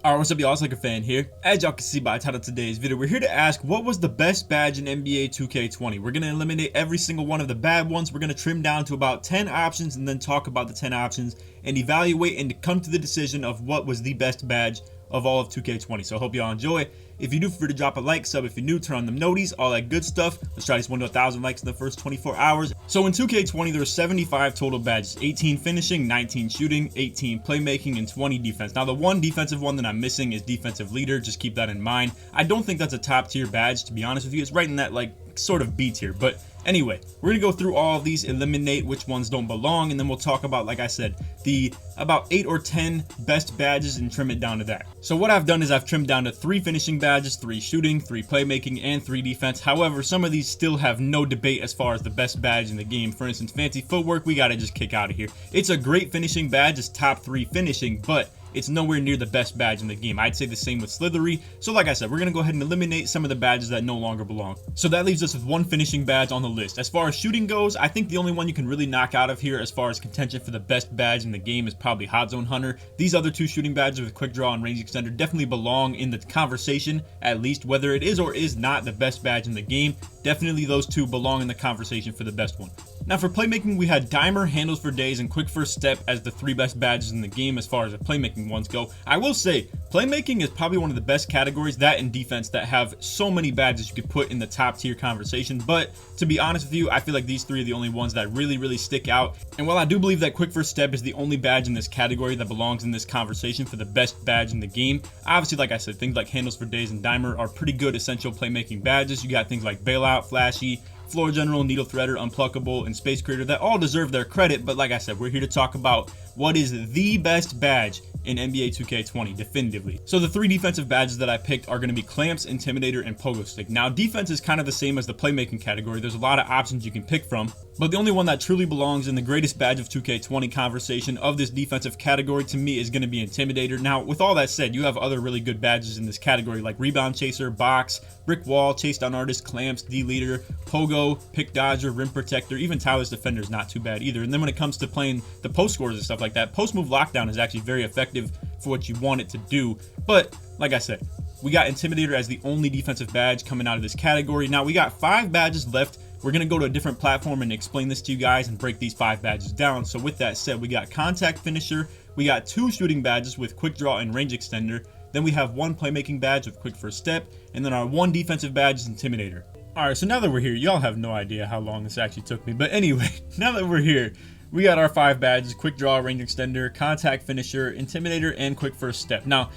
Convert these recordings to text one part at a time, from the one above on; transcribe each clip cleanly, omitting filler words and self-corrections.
Alright, what's up y'all, it's LakerFan here. As y'all can see by the title of today's video, we're here to ask what was the best badge in NBA 2K20. We're going to eliminate every single one of the bad ones. We're going to trim down to about 10 options and then talk about the 10 options and evaluate and come to the decision of what was the best badge of all of 2K20. So I hope y'all enjoy. If you do, feel free to drop a like, sub if you're new, turn on them noties, all that good stuff. Let's try this one to 1,000 likes in the first 24 hours. So in 2K20, there are 75 total badges, 18 finishing, 19 shooting, 18 playmaking, and 20 defense. Now the one defensive one that I'm missing is defensive leader. Just keep that in mind. I don't think that's a top tier badge, to be honest with you. It's right in that like sort of B tier, but anyway, we're gonna go through all of these, eliminate which ones don't belong, and then we'll talk about, like I said, the about 8 or 10 best badges and trim it down to that. So what I've done is I've trimmed down to 3 finishing badges, 3 shooting, 3 playmaking, and 3 defense. However, some of these still have no debate as far as the best badge in the game. For instance, fancy footwork, we gotta just kick out of here. It's a great finishing badge, it's top 3 finishing, but it's nowhere near the best badge in the game. I'd say the same with slithery. So like I said, we're going to go ahead and eliminate some of the badges that no longer belong. So that leaves us with 1 finishing badge on the list. As far as shooting goes, I think the only one you can really knock out of here as far as contention for the best badge in the game is probably Hot Zone Hunter. These other 2 shooting badges with quick draw and range extender definitely belong in the conversation, at least whether it is or is not the best badge in the game. Definitely those 2 belong in the conversation for the best one. Now for playmaking, we had Dimer, Handles for Days, and Quick First Step as the 3 best badges in the game as far as the playmaking ones go. I will say, playmaking is probably one of the best categories, that and defense, that have so many badges you could put in the top tier conversation. But to be honest with you, I feel like these 3 are the only ones that really stick out. And while I do believe that Quick First Step is the only badge in this category that belongs in this conversation for the best badge in the game, obviously, like I said, things like Handles for Days and Dimer are pretty good essential playmaking badges. You got things like Bailout, Flashy, Floor General, Needle Threader, Unpluckable, and Space Creator that all deserve their credit, but like I said, we're here to talk about what is the best badge in NBA 2K20 definitively. So the 3 defensive badges that I picked are going to be Clamps, Intimidator, and Pogo Stick. Now defense is kind of the same as the playmaking category. There's a lot of options you can pick from, but the only one that truly belongs in the greatest badge of 2K20 conversation of this defensive category to me is going to be Intimidator. Now with all that said, you have other really good badges in this category like Rebound Chaser, Box, Brick Wall, Chase Down Artist, Clamps, D-Leader, Pogo, Pick Dodger, Rim Protector, even Tyler's Defender is not too bad either. And then when it comes to playing the post scores and stuff like that, Post Move Lockdown is actually very effective for what you want it to do. But like I said, we got Intimidator as the only defensive badge coming out of this category. Now we got 5 badges left. We're going to go to a different platform and explain this to you guys and break these 5 badges down. So with that said, we got Contact Finisher, we got 2 shooting badges with Quick Draw and Range Extender, then we have 1 playmaking badge with Quick First Step, and then our 1 defensive badge is Intimidator. Alright, so now that we're here, y'all have no idea how long this actually took me, but anyway, now that we're here, we got our 5 badges: Quick Draw, Range Extender, Contact Finisher, Intimidator, and Quick First Step. Now,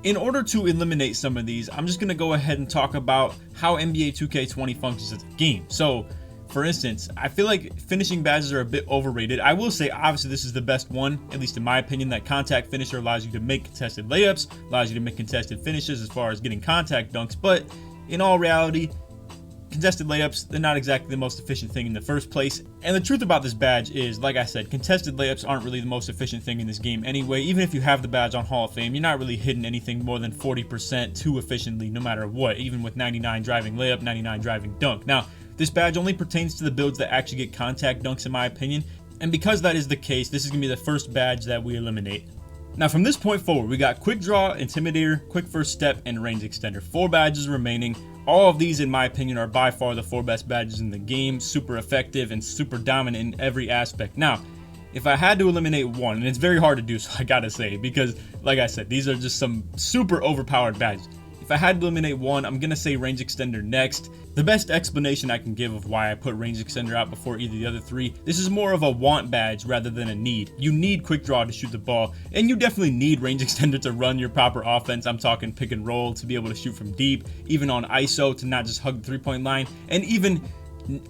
in order to eliminate some of these, I'm just going to go ahead and talk about how NBA 2K20 functions as a game. So, for instance, I feel like finishing badges are a bit overrated. I will say, obviously, this is the best one, at least in my opinion. That Contact Finisher allows you to make contested layups, allows you to make contested finishes as far as getting contact dunks, but in all reality, contested layups, they're not exactly the most efficient thing in the first place. And the truth about this badge is, like I said, contested layups aren't really the most efficient thing in this game anyway. Even if you have the badge on Hall of Fame, you're not really hitting anything more than 40% too efficiently no matter what, even with 99 driving layup, 99 driving dunk. Now, this badge only pertains to the builds that actually get contact dunks in my opinion, and because that is the case, this is going to be the first badge that we eliminate. Now from this point forward, we got Quick Draw, Intimidator, Quick First Step, and Range Extender. 4 badges remaining. All of these, in my opinion, are by far the 4 best badges in the game. Super effective and super dominant in every aspect. Now, if I had to eliminate one, and it's very hard to do so, I gotta say, because, like I said, these are just some super overpowered badges. If I had to eliminate one, I'm gonna say Range Extender next. The best explanation I can give of why I put Range Extender out before either of the other 3, this is more of a want badge rather than a need. You need Quick Draw to shoot the ball, and you definitely need Range Extender to run your proper offense. I'm talking pick and roll, to be able to shoot from deep, even on ISO to not just hug the 3-point line, and even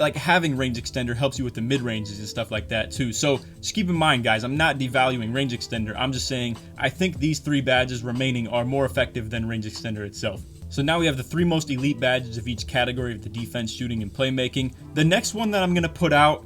like having Range Extender helps you with the mid-ranges and stuff like that too. So just keep in mind, guys, I'm not devaluing Range Extender. I'm just saying I think these 3 badges remaining are more effective than Range Extender itself. So now we have the 3 most elite badges of each category of the defense, shooting, and playmaking. The next one that I'm going to put out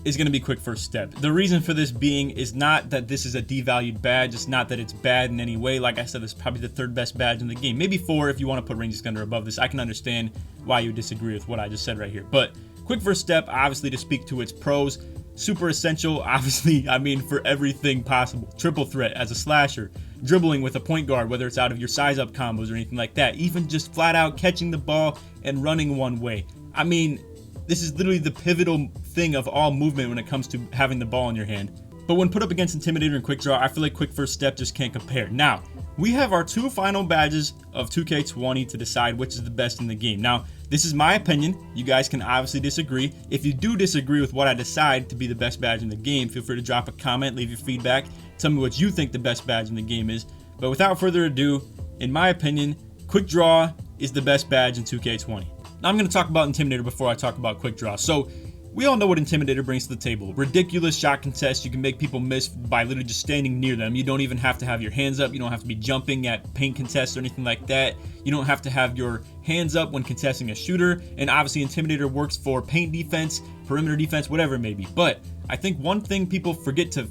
is going to be Quick First Step. The reason for this being is not that this is a devalued badge. It's not that it's bad in any way. Like I said, this is probably the 3rd best badge in the game. Maybe 4 if you want to put Range Extender above this. I can understand why you disagree with what I just said right here. But Quick First Step, obviously, to speak to its pros, super essential, obviously, I mean, for everything possible. Triple threat as a slasher, dribbling with a point guard, whether it's out of your size up combos or anything like that, even just flat out catching the ball and running one way. I mean, this is literally the pivotal thing of all movement when it comes to having the ball in your hand. But when put up against Intimidator and Quick Draw, I feel like Quick First Step just can't compare. Now, we have our 2 final badges of 2K20 to decide which is the best in the game. Now, this is my opinion. You guys can obviously disagree. If you do disagree with what I decide to be the best badge in the game, feel free to drop a comment, leave your feedback, tell me what you think the best badge in the game is. But without further ado, in my opinion, Quick Draw is the best badge in 2K20. Now, I'm going to talk about Intimidator before I talk about Quick Draw. So, we all know what Intimidator brings to the table. Ridiculous shot contests. You can make people miss by literally just standing near them. You don't even have to have your hands up. You don't have to be jumping at paint contests or anything like that. You don't have to have your hands up when contesting a shooter. And obviously Intimidator works for paint defense, perimeter defense, whatever it may be. But I think one thing people forget to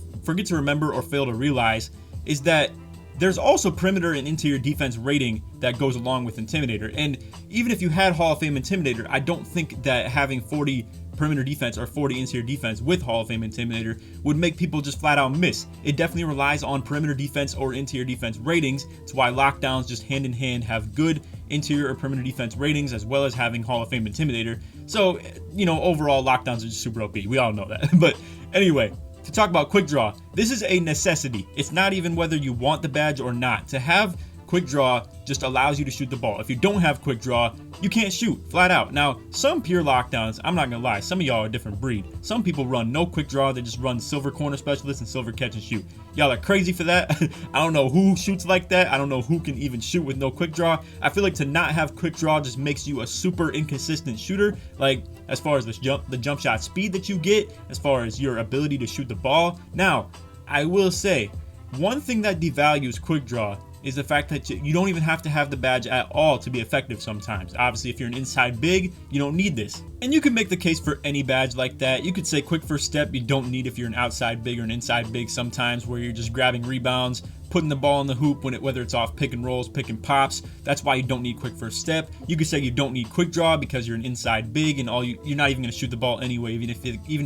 remember or fail to realize is that there's also perimeter and interior defense rating that goes along with Intimidator. And even if you had Hall of Fame Intimidator, I don't think that having 40 perimeter defense or 40 interior defense with Hall of Fame Intimidator would make people just flat out miss. It definitely relies on perimeter defense or interior defense ratings. It's why lockdowns just hand in hand have good interior or perimeter defense ratings as well as having Hall of Fame Intimidator. So, you know, overall lockdowns are just super OP. We all know that. But anyway, to talk about Quick Draw, this is a necessity. It's not even whether you want the badge or not. To have Quick Draw just allows you to shoot the ball. If you don't have Quick Draw, you can't shoot, flat out. Now, some pure lockdowns, I'm not gonna lie, some of y'all are a different breed. Some people run no Quick Draw, they just run silver corner specialist and silver catch and shoot. Y'all are crazy for that. I don't know who shoots like that. I don't know who can even shoot with no Quick Draw. I feel like to not have Quick Draw just makes you a super inconsistent shooter. Like, as far as the jump shot speed that you get, as far as your ability to shoot the ball. Now, I will say, one thing that devalues Quick Draw is the fact that you don't even have to have the badge at all to be effective sometimes. Obviously, if you're an inside big, you don't need this. And you can make the case for any badge like that. You could say Quick First Step, you don't need if you're an outside big or an inside big sometimes, where you're just grabbing rebounds, putting the ball in the hoop, whether it's off pick and rolls, pick and pops. That's why you don't need Quick First Step. You could say you don't need Quick Draw because you're an inside big and you're not even going to shoot the ball anyway, even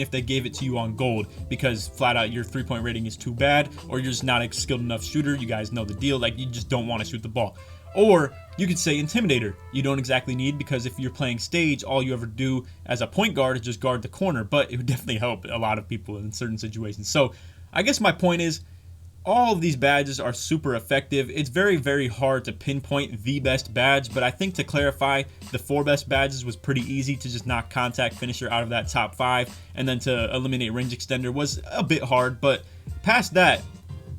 if they gave it to you on gold, because flat out your 3-point rating is too bad, or you're just not a skilled enough shooter. You guys know the deal. Like, you just don't want to shoot the ball. Or you could say Intimidator. You don't exactly need, because if you're playing stage, all you ever do as a point guard is just guard the corner, but it would definitely help a lot of people in certain situations. So I guess my point is, all of these badges are super effective. It's very, very hard to pinpoint the best badge, but I think to clarify, the 4 best badges was pretty easy. To just knock contact finisher out of that top 5, and then to eliminate range extender was a bit hard, but past that,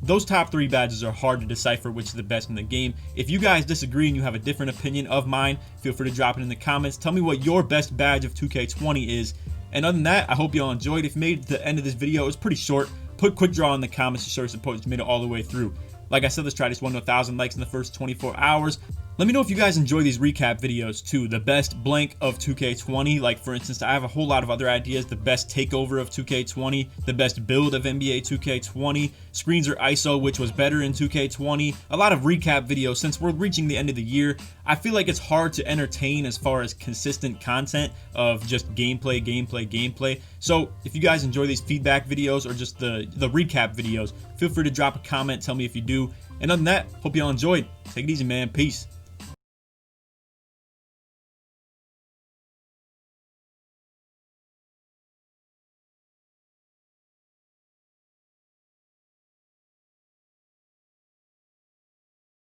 those top 3 badges are hard to decipher which is the best in the game. If you guys disagree and you have a different opinion of mine, feel free to drop it in the comments. Tell me what your best badge of 2K20 is. And other than that, I hope y'all enjoyed. If you made it to the end of this video, it was pretty short. Put Quick Draw in the comments to show your support that you made it all the way through. Like I said, let's try this 1 to 1,000 likes in the first 24 hours. Let me know if you guys enjoy these recap videos too. The best blank of 2K20. Like, for instance, I have a whole lot of other ideas. The best takeover of 2K20. The best build of NBA 2K20. Screens or ISO, which was better in 2K20. A lot of recap videos. Since we're reaching the end of the year, I feel like it's hard to entertain as far as consistent content of just gameplay. So if you guys enjoy these feedback videos or just the recap videos, feel free to drop a comment. Tell me if you do. And other than that, hope y'all enjoyed. Take it easy, man. Peace.